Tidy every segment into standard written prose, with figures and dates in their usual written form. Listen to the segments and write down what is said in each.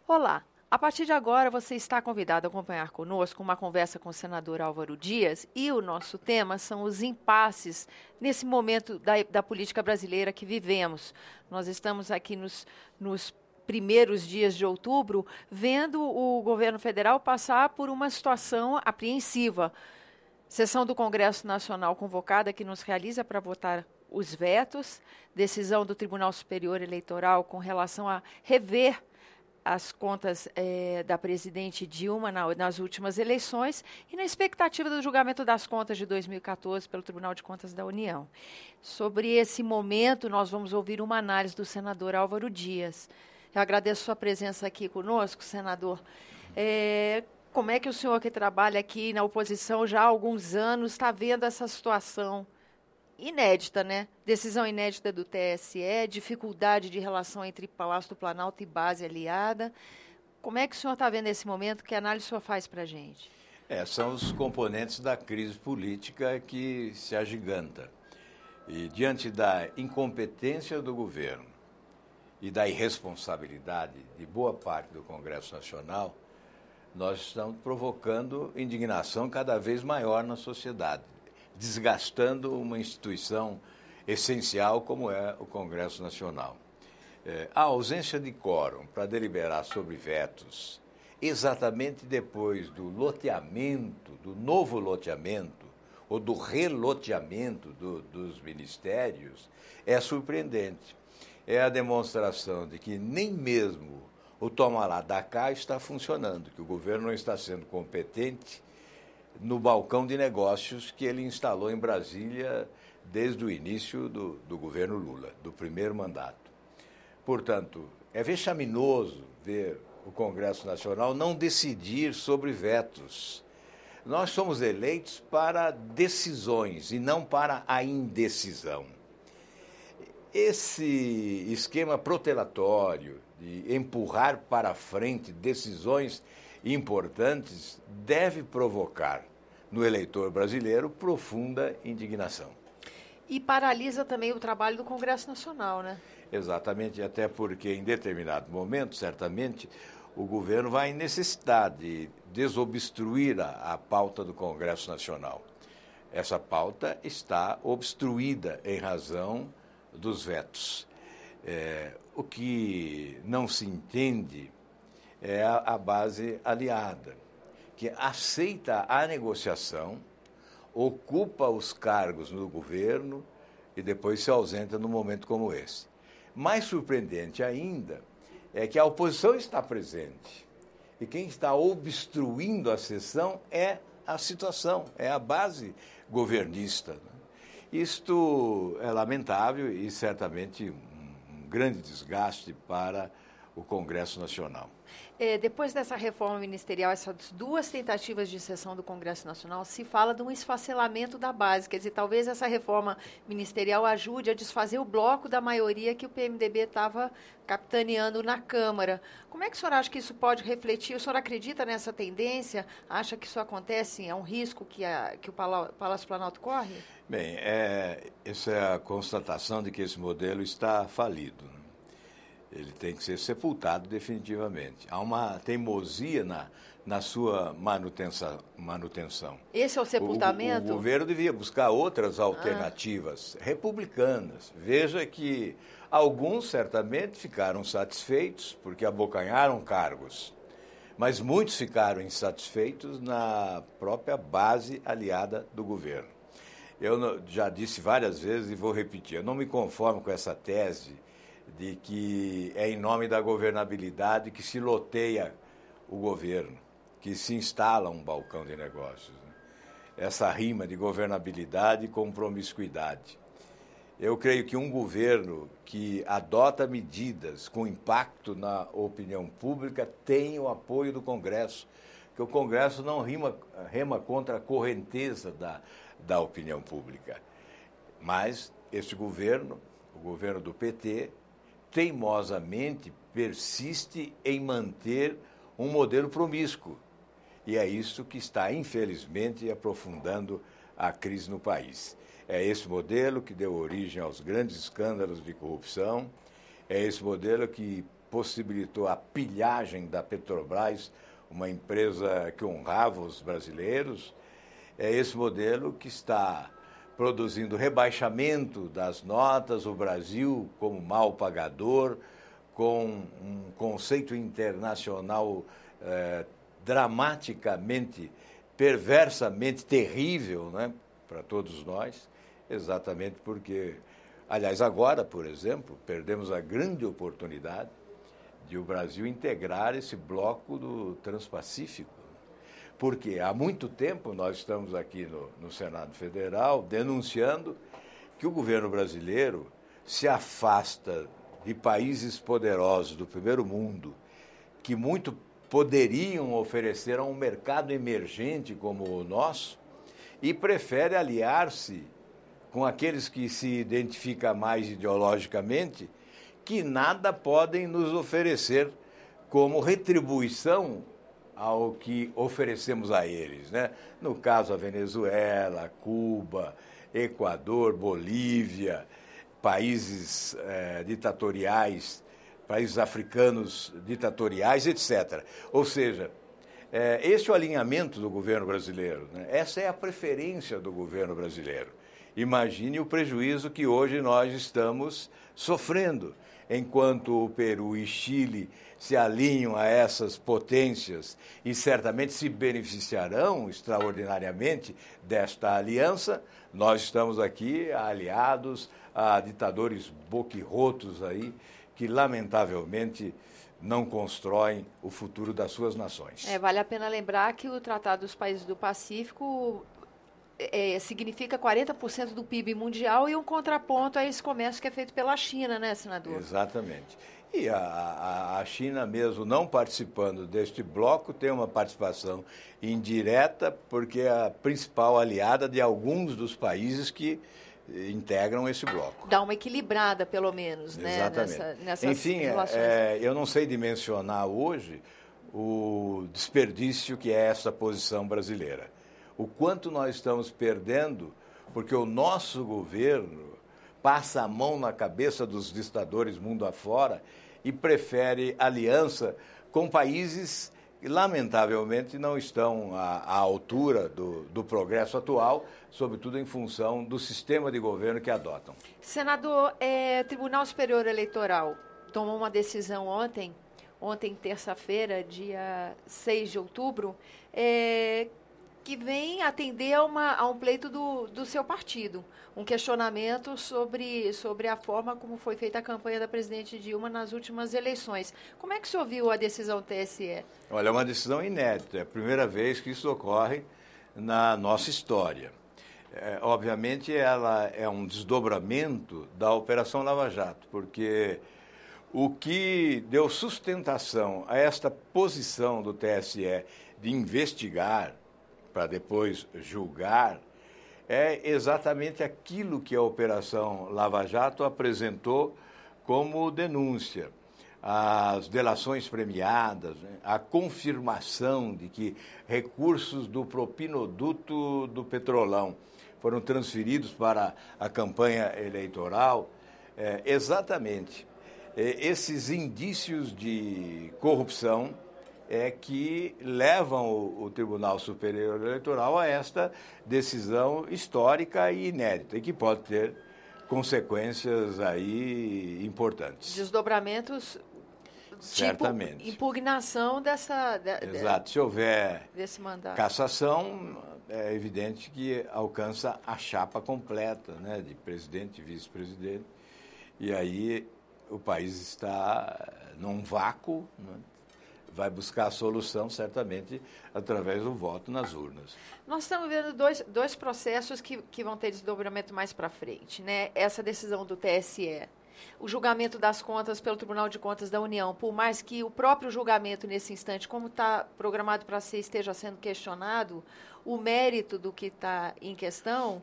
Olá! A partir de agora, você está convidado a acompanhar conosco uma conversa com o senador Álvaro Dias e o nosso tema são os impasses nesse momento da política brasileira que vivemos. Nós estamos aqui nos primeiros dias de outubro vendo o governo federal passar por uma situação apreensiva. Sessão do Congresso Nacional convocada que nos realiza para votar os vetos, decisão do Tribunal Superior Eleitoral com relação a rever as contas da presidente Dilma nas últimas eleições e na expectativa do julgamento das contas de 2014 pelo Tribunal de Contas da União. Sobre esse momento, nós vamos ouvir uma análise do senador Álvaro Dias. Eu agradeço sua presença aqui conosco, senador. Como é que o senhor que trabalha aqui na oposição já há alguns anos está vendo essa situação inédita, né? Decisão inédita do TSE, dificuldade de relação entre Palácio do Planalto e base aliada. Como é que o senhor está vendo esse momento? Que análise o senhor faz para a gente? São os componentes da crise política que se agiganta. E diante da incompetência do governo e da irresponsabilidade de boa parte do Congresso Nacional, nós estamos provocando indignação cada vez maior na sociedade, desgastando uma instituição essencial como é o Congresso Nacional. A ausência de quórum para deliberar sobre vetos, exatamente depois do loteamento, do novo loteamento, ou do reloteamento dos ministérios, é surpreendente. É a demonstração de que nem mesmo o toma lá da cá está funcionando, que o governo não está sendo competente no balcão de negócios que ele instalou em Brasília desde o início do governo Lula, do primeiro mandato. Portanto, é vexaminoso ver o Congresso Nacional não decidir sobre vetos. Nós somos eleitos para decisões e não para a indecisão. Esse esquema protelatório de empurrar para frente decisões importantes deve provocar no eleitor brasileiro profunda indignação. E paralisa também o trabalho do Congresso Nacional, né? Exatamente, até porque em determinado momento, certamente, o governo vai necessitar de desobstruir a pauta do Congresso Nacional. Essa pauta está obstruída em razão dos vetos. O que não se entende é a base aliada, que aceita a negociação, ocupa os cargos no governo e depois se ausenta num momento como esse. Mais surpreendente ainda é que a oposição está presente e quem está obstruindo a sessão é a situação, é a base governista. Isto é lamentável e certamente um grande desgaste para o Congresso Nacional. Depois dessa reforma ministerial, essas duas tentativas de sessão do Congresso Nacional, se fala de um esfacelamento da base. Quer dizer, talvez essa reforma ministerial ajude a desfazer o bloco da maioria que o PMDB estava capitaneando na Câmara. Como é que o senhor acha que isso pode refletir? O senhor acredita nessa tendência? Acha que isso acontece? É um risco que o Palácio Planalto corre? Bem, essa é a constatação de que esse modelo está falido. Ele tem que ser sepultado definitivamente. Há uma teimosia na sua manutenção. Esse é o sepultamento? O governo devia buscar outras alternativas republicanas. Veja que alguns certamente ficaram satisfeitos porque abocanharam cargos, mas muitos ficaram insatisfeitos na própria base aliada do governo. Eu já disse várias vezes e vou repetir, eu não me conformo com essa tese de que é em nome da governabilidade que se loteia o governo, que se instala um balcão de negócios. Essa rima de governabilidade com promiscuidade. Eu creio que um governo que adota medidas com impacto na opinião pública tem o apoio do Congresso, que o Congresso não rema contra a correnteza da opinião pública. Mas este governo, o governo do PT, teimosamente persiste em manter um modelo promíscuo. E é isso que está, infelizmente, aprofundando a crise no país. É esse modelo que deu origem aos grandes escândalos de corrupção, é esse modelo que possibilitou a pilhagem da Petrobras, uma empresa que honrava os brasileiros, é esse modelo que está produzindo rebaixamento das notas, o Brasil como mal pagador, com um conceito internacional dramaticamente, perversamente terrível, né, para todos nós, exatamente porque, aliás, agora, por exemplo, perdemos a grande oportunidade de o Brasil integrar esse bloco do Transpacífico. Porque há muito tempo nós estamos aqui no Senado Federal denunciando que o governo brasileiro se afasta de países poderosos do primeiro mundo, que muito poderiam oferecer a um mercado emergente como o nosso, e prefere aliar-se com aqueles que se identificam mais ideologicamente, que nada podem nos oferecer como retribuição ao que oferecemos a eles, né? No caso, a Venezuela, Cuba, Equador, Bolívia, países ditatoriais, países africanos ditatoriais, etc. Ou seja, esse é o alinhamento do governo brasileiro, né? Essa é a preferência do governo brasileiro. Imagine o prejuízo que hoje nós estamos sofrendo, enquanto o Peru e Chile se alinham a essas potências e certamente se beneficiarão extraordinariamente desta aliança, nós estamos aqui aliados a ditadores boquirrotos aí, que lamentavelmente não constroem o futuro das suas nações. Vale a pena lembrar que o Tratado dos Países do Pacífico significa 40% do PIB mundial e um contraponto a esse comércio que é feito pela China, né, senador? Exatamente. E a China mesmo não participando deste bloco tem uma participação indireta porque é a principal aliada de alguns dos países que integram esse bloco. Dá uma equilibrada, pelo menos, né? Exatamente. Nessas Enfim, relações. Eu não sei dimensionar hoje o desperdício que é essa posição brasileira. O quanto nós estamos perdendo, porque o nosso governo passa a mão na cabeça dos ditadores mundo afora e prefere aliança com países que, lamentavelmente, não estão à altura do progresso atual, sobretudo em função do sistema de governo que adotam. Senador, Tribunal Superior Eleitoral tomou uma decisão ontem, terça-feira, dia 6 de outubro, que vem atender a um pleito do seu partido, um questionamento sobre a forma como foi feita a campanha da presidente Dilma nas últimas eleições. Como é que o senhor viu a decisão do TSE? Olha, é uma decisão inédita, é a primeira vez que isso ocorre na nossa história. Obviamente, ela é um desdobramento da Operação Lava Jato, porque o que deu sustentação a esta posição do TSE de investigar para depois julgar, é exatamente aquilo que a Operação Lava Jato apresentou como denúncia. As delações premiadas, né? A confirmação de que recursos do propinoduto do Petrolão foram transferidos para a campanha eleitoral, exatamente esses indícios de corrupção que levam o Tribunal Superior Eleitoral a esta decisão histórica e inédita, e que pode ter consequências aí importantes. Desdobramentos, certamente. Tipo impugnação Exato. Se houver desse mandato. Cassação, é evidente que alcança a chapa completa, né, de presidente e vice-presidente, e aí o país está num vácuo, né? Vai buscar a solução, certamente, através do voto nas urnas. Nós estamos vendo dois processos que vão ter desdobramento mais para frente, né? Essa decisão do TSE, o julgamento das contas pelo Tribunal de Contas da União, por mais que o próprio julgamento, nesse instante, como está programado para ser, esteja sendo questionado, o mérito do que está em questão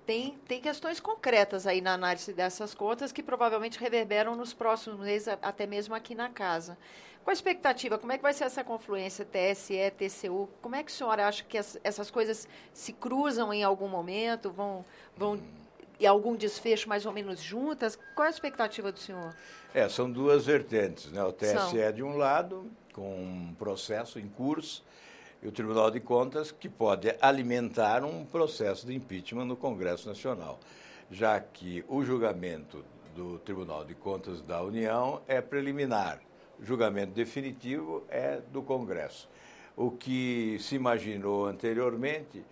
tem questões concretas aí na análise dessas contas que provavelmente reverberam nos próximos meses, até mesmo aqui na casa. Qual a expectativa? Como é que vai ser essa confluência TSE, TCU? Como é que o senhor acha que essas coisas se cruzam em algum momento, vão e algum desfecho mais ou menos juntas? Qual é a expectativa do senhor? São duas vertentes, né? O TSE de um lado, com um processo em curso, e o Tribunal de Contas, que pode alimentar um processo de impeachment no Congresso Nacional, já que o julgamento do Tribunal de Contas da União é preliminar. O julgamento definitivo é do Congresso. O que se imaginou anteriormente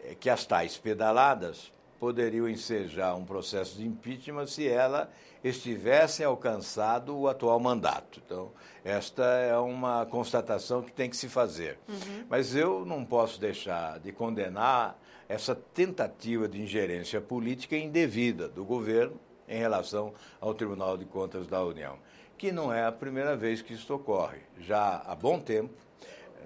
é que as tais pedaladas poderiam ensejar um processo de impeachment se ela estivesse alcançado o atual mandato. Então, esta é uma constatação que tem que se fazer. Mas eu não posso deixar de condenar essa tentativa de ingerência política indevida do governo em relação ao Tribunal de Contas da União, que não é a primeira vez que isso ocorre. Já há bom tempo,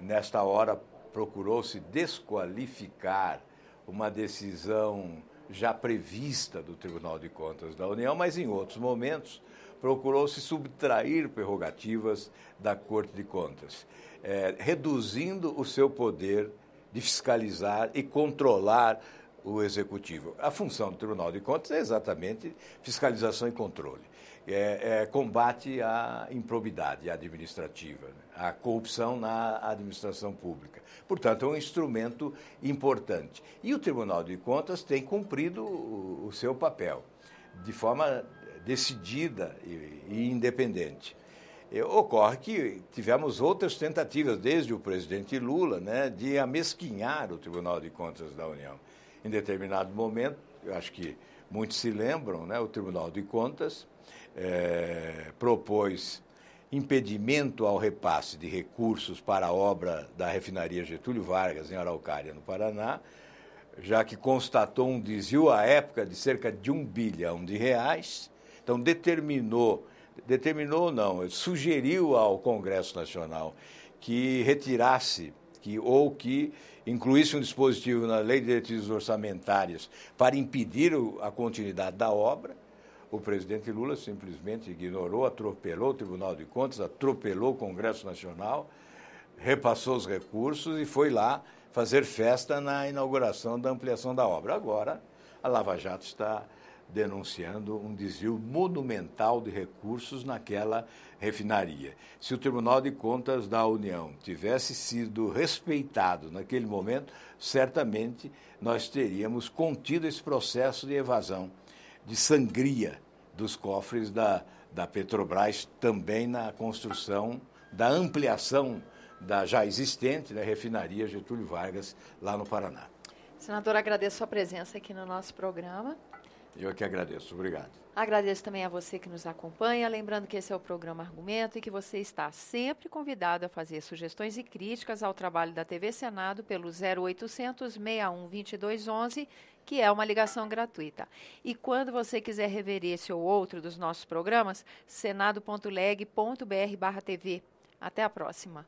nesta hora, procurou-se desqualificar uma decisão já prevista do Tribunal de Contas da União, mas em outros momentos procurou-se subtrair prerrogativas da Corte de Contas, reduzindo o seu poder de fiscalizar e controlar o Executivo. A função do Tribunal de Contas é exatamente fiscalização e controle. Combate à improbidade administrativa, à corrupção na administração pública. Portanto, é um instrumento importante. E o Tribunal de Contas tem cumprido o seu papel de forma decidida e independente. Ocorre que tivemos outras tentativas, desde o presidente Lula, né, de amesquinhar o Tribunal de Contas da União. Em determinado momento, eu acho que muitos se lembram, né, o Tribunal de Contas propôs impedimento ao repasse de recursos para a obra da refinaria Getúlio Vargas, em Araucária, no Paraná, já que constatou um desvio à época de cerca de R$1 bilhão. Então, sugeriu ao Congresso Nacional que retirasse, que incluísse um dispositivo na Lei de Diretrizes Orçamentárias para impedir a continuidade da obra. O presidente Lula simplesmente ignorou, atropelou o Tribunal de Contas, atropelou o Congresso Nacional, repassou os recursos e foi lá fazer festa na inauguração da ampliação da obra. Agora, a Lava Jato está denunciando um desvio monumental de recursos naquela refinaria. Se o Tribunal de Contas da União tivesse sido respeitado naquele momento, certamente nós teríamos contido esse processo de evasão, de sangria dos cofres da Petrobras, também na construção da ampliação da já existente, né, refinaria Getúlio Vargas, lá no Paraná. Senador, agradeço a sua presença aqui no nosso programa. Eu que agradeço. Obrigado. Agradeço também a você que nos acompanha, lembrando que esse é o programa Argumento e que você está sempre convidado a fazer sugestões e críticas ao trabalho da TV Senado pelo 0800 61 2211, que é uma ligação gratuita. E quando você quiser rever esse ou outro dos nossos programas, senado.leg.br/TV. Até a próxima.